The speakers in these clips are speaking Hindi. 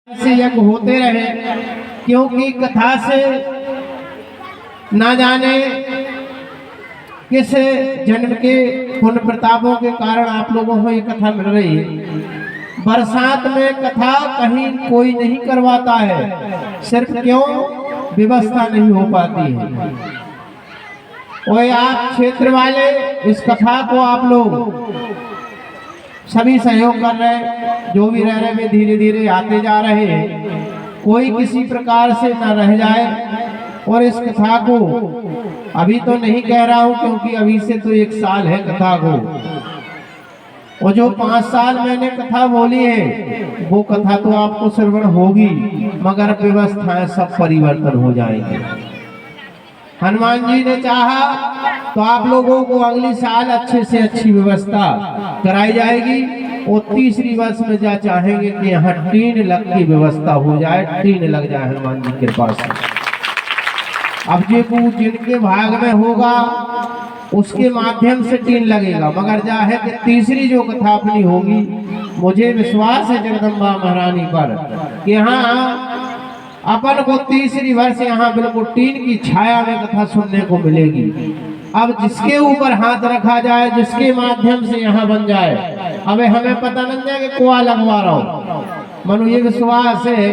से यज्ञ होते रहे, क्योंकि कथा से ना जाने किस जन्म के पुण्य प्रतापों के कारण आप लोगों को ये कथा मिल रही है। बरसात में कथा कहीं कोई नहीं करवाता है, सिर्फ क्यों व्यवस्था नहीं हो पाती है। और आप क्षेत्र वाले इस कथा को आप लोग सभी सहयोग कर रहे हैं, जो भी रह रहे वे धीरे धीरे आते जा रहे हैं, कोई किसी प्रकार से न रह जाए। और इस कथा को अभी तो नहीं कह रहा हूं, क्योंकि अभी से तो 1 साल है कथा को, और जो 5 साल मैंने कथा बोली है वो कथा तो आपको श्रवण होगी, मगर व्यवस्थाएं सब परिवर्तन हो जाएंगे। हनुमान जी ने चाहा तो आप लोगों को अगली साल अच्छे से अच्छी व्यवस्था कराई जाएगी। और तीसरी वर्ष में जा चाहेंगे कि यहाँ टीन लग की व्यवस्था हो जाए, टीन लग जाए हनुमान जी के कृपा से। अब जिनके भाग में होगा उसके माध्यम से टीन लगेगा, मगर जा है कि तीसरी जो कथा अपनी होगी, मुझे विश्वास है जगदम्बा महारानी पर कि यहाँ अपन को तीसरी वर्ष यहाँ बिल्कुल टीन की छाया में कथा सुनने को मिलेगी। अब जिसके ऊपर हाथ रखा जाए, जिसके माध्यम से यहाँ बन जाए, अब हमें पता नहीं जाए कि कुआ लगवा रहा हो, मनु ये विश्वास है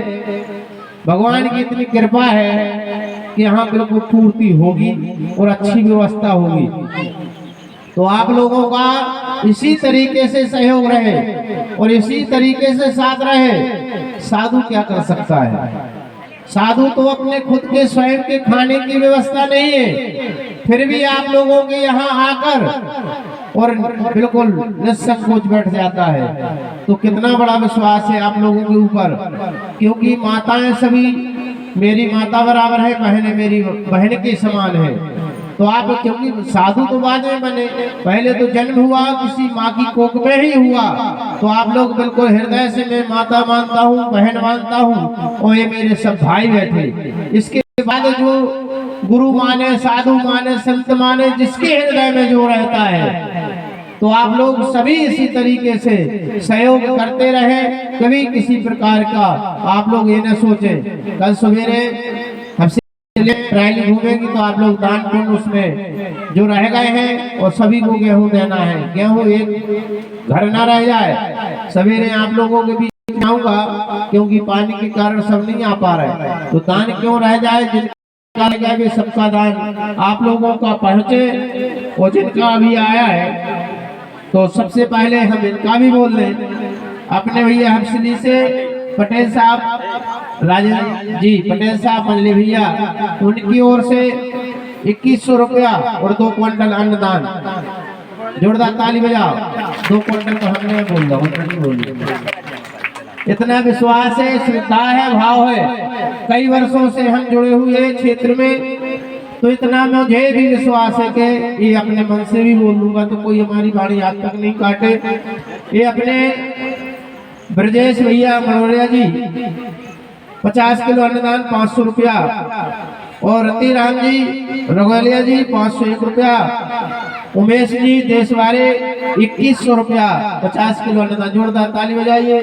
भगवान की इतनी कृपा है कि यहाँ बिल्कुल पूर्ति होगी और अच्छी व्यवस्था होगी। तो आप लोगों का इसी तरीके से सहयोग रहे और इसी तरीके से साथ रहे। साधु क्या कर सकता है? साधु तो अपने खुद के स्वयं के खाने की व्यवस्था नहीं है, फिर भी आप लोगों के यहाँ आकर और बिल्कुल निसंकोच बैठ जाता है। तो कितना बड़ा विश्वास है आप लोगों के ऊपर, क्योंकि माताएं सभी मेरी माता बराबर है, बहनें मेरी बहन के समान है। तो आप, क्योंकि साधु तो बाद में बने, पहले तो जन्म हुआ किसी माँ की कोख में ही हुआ, तो आप लोग बिल्कुल हृदय से मैं माता मानता हूँ, बहन मानता हूँ, और ये मेरे सब भाई बैठे। इसके बाद जो गुरु माने, साधु माने, संत माने, जिसके हृदय में जो रहता है, तो आप लोग सभी इसी तरीके से सहयोग करते रहे। कभी किसी प्रकार का आप लोग ये न सोचे कल सवेरे हमसे रैली घूमेगी तो आप लोग दान पुण्य उसमें जो रह गए हैं और सभी को गेहूं देना है। गेहूं एक घर ना रह जाए। सवेरे आप लोगों के बीच आऊंगा, क्योंकि पानी के कारण सब नहीं आ पा रहे, तो दान क्यों रह जाए। जिनका भी सबका दान आप लोगों का पहुंचे, और जिनका अभी आया है तो सबसे पहले हम इनका भी बोल दें। अपने भैया हर्षली से पटेल साहब, राजेंद्र जी पटेल साहब मंडली भैया, उनकी ओर से 2100 रुपया और 2 क्विंटल अन्नदान। जोरदार ताली बजाओ। 2 क्विंटल तो हमने बोल दिया। इतना विश्वास है, श्रद्धा है, भाव है। कई वर्षों से हम जुड़े हुए क्षेत्र में, तो इतना मुझे भी विश्वास है कि ये अपने मन से भी बोल लूंगा तो कोई हमारी बाणी आज तक नहीं काटे। ये अपने ब्रजेश भैया मनोरिया जी 50 किलो अन्नदान 500 रुपया, और रति राम जी रघुलिया जी 501 रुपया, उमेश जी देशवारे 2100 रुपया 50 किलो अन्नदान। जोरदार ताली बजाइए।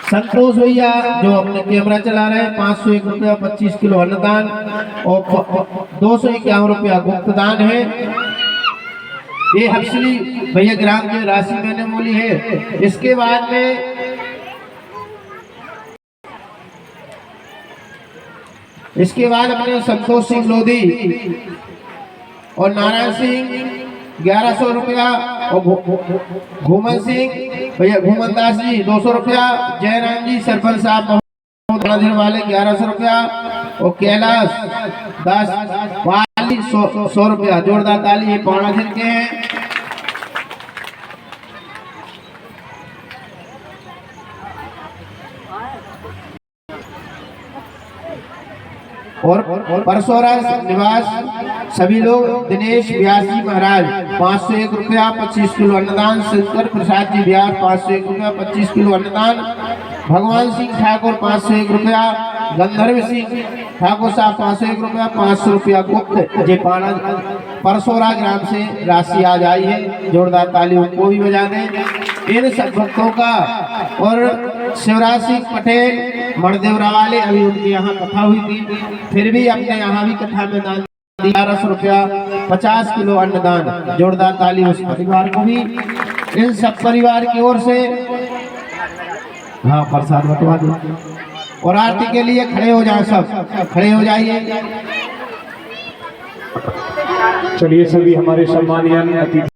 संतोष भैया जो अपने कैमरा चला रहे हैं 501 रुपया 25 किलो अन्नदान, और 251 रुपया गुप्तदान है। ये हर्षली भैया ग्राम की राशि मैंने बोली है। इसके बाद में अपने संतोष सिंह लोधी और नारायण सिंह 1100 रुपया, और घूमन सिंह भैया घूमन दास जी 200 रुपया, जयराम जी सरपंच साहब वाले 1100 रुपया, और कैलाश दास वाली 100 रुपया। जोरदार ताली। ये पौना दिन के हैं। और परसोरा निवास सभी लोग, दिनेश व्यास जी महाराज 501 रुपया 25 किलो अन्नदान, शंकर प्रसाद जी व्यास 501 रुपया 25 किलो अन्नदान, भगवान सिंह ठाकुर 501 रुपया, गंधर्व सिंह ठाकुर साहब 501 रुपया, 500 रुपया गुप्त जे पाना परसोरा ग्राम से राशि आ जाई है। जोरदार ताली उनको भी बजा दें। इन सब भक्तों का और शिवराज सिंह पटेल मणदेवरा वाले, अभी उनके यहाँ कथा हुई थी, फिर भी अपने यहाँ भी कथा में दान 1100 रुपया, 50 किलो अन्नदान। जोरदार ताली उस परिवार को भी, इन सब परिवार की ओर से। हाँ, प्रसाद बंटवा दो और आरती के लिए खड़े हो जाए, सब खड़े हो जाइए। चलिए सभी हमारे सम्मानीय अतिथि